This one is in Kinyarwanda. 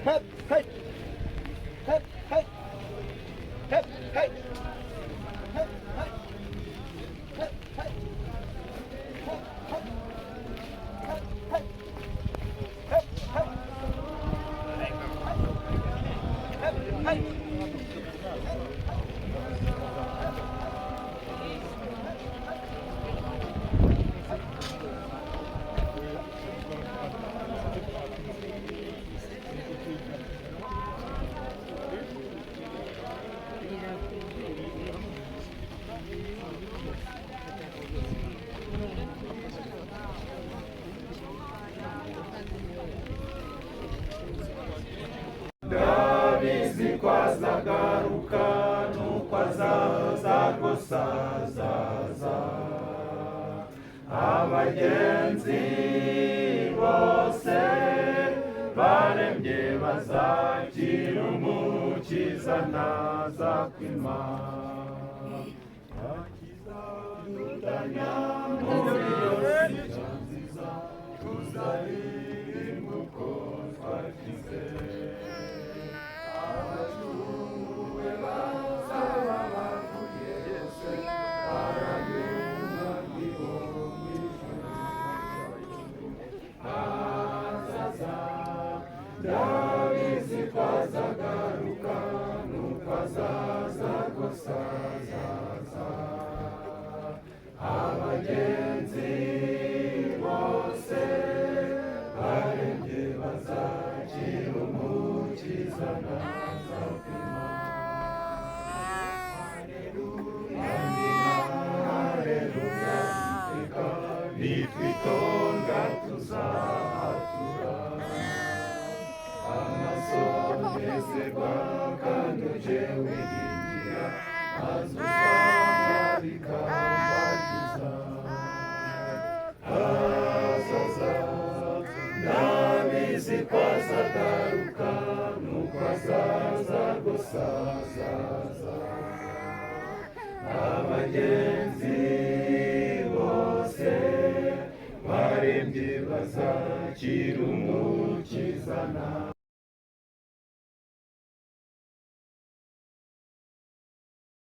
Hep, hey, hep, hey, hep, hey, hep, hey, hep, hey, hep, hey, hep, hey, hep, hey, hep, hey. ndabizi ko azagaruka nuko azaza rwose azaza abagenzi bose barembye bazakira umukiza naza kwima akizadutanya muri iyo nzira nziza tuzaririmba uko twakize ndabizi ko azagaruka nuko azaza rwose azaza abagenzi bose barembye bazakira umukiza naza kwima haleluya iteka nitwitonda tuzahatura nezerwa kandi uje wiringira azuzana bikambagiza azaza ndabizi ko azagaruka nuko azaza rwose azaza abagenzi bose barembye bazakira umukiza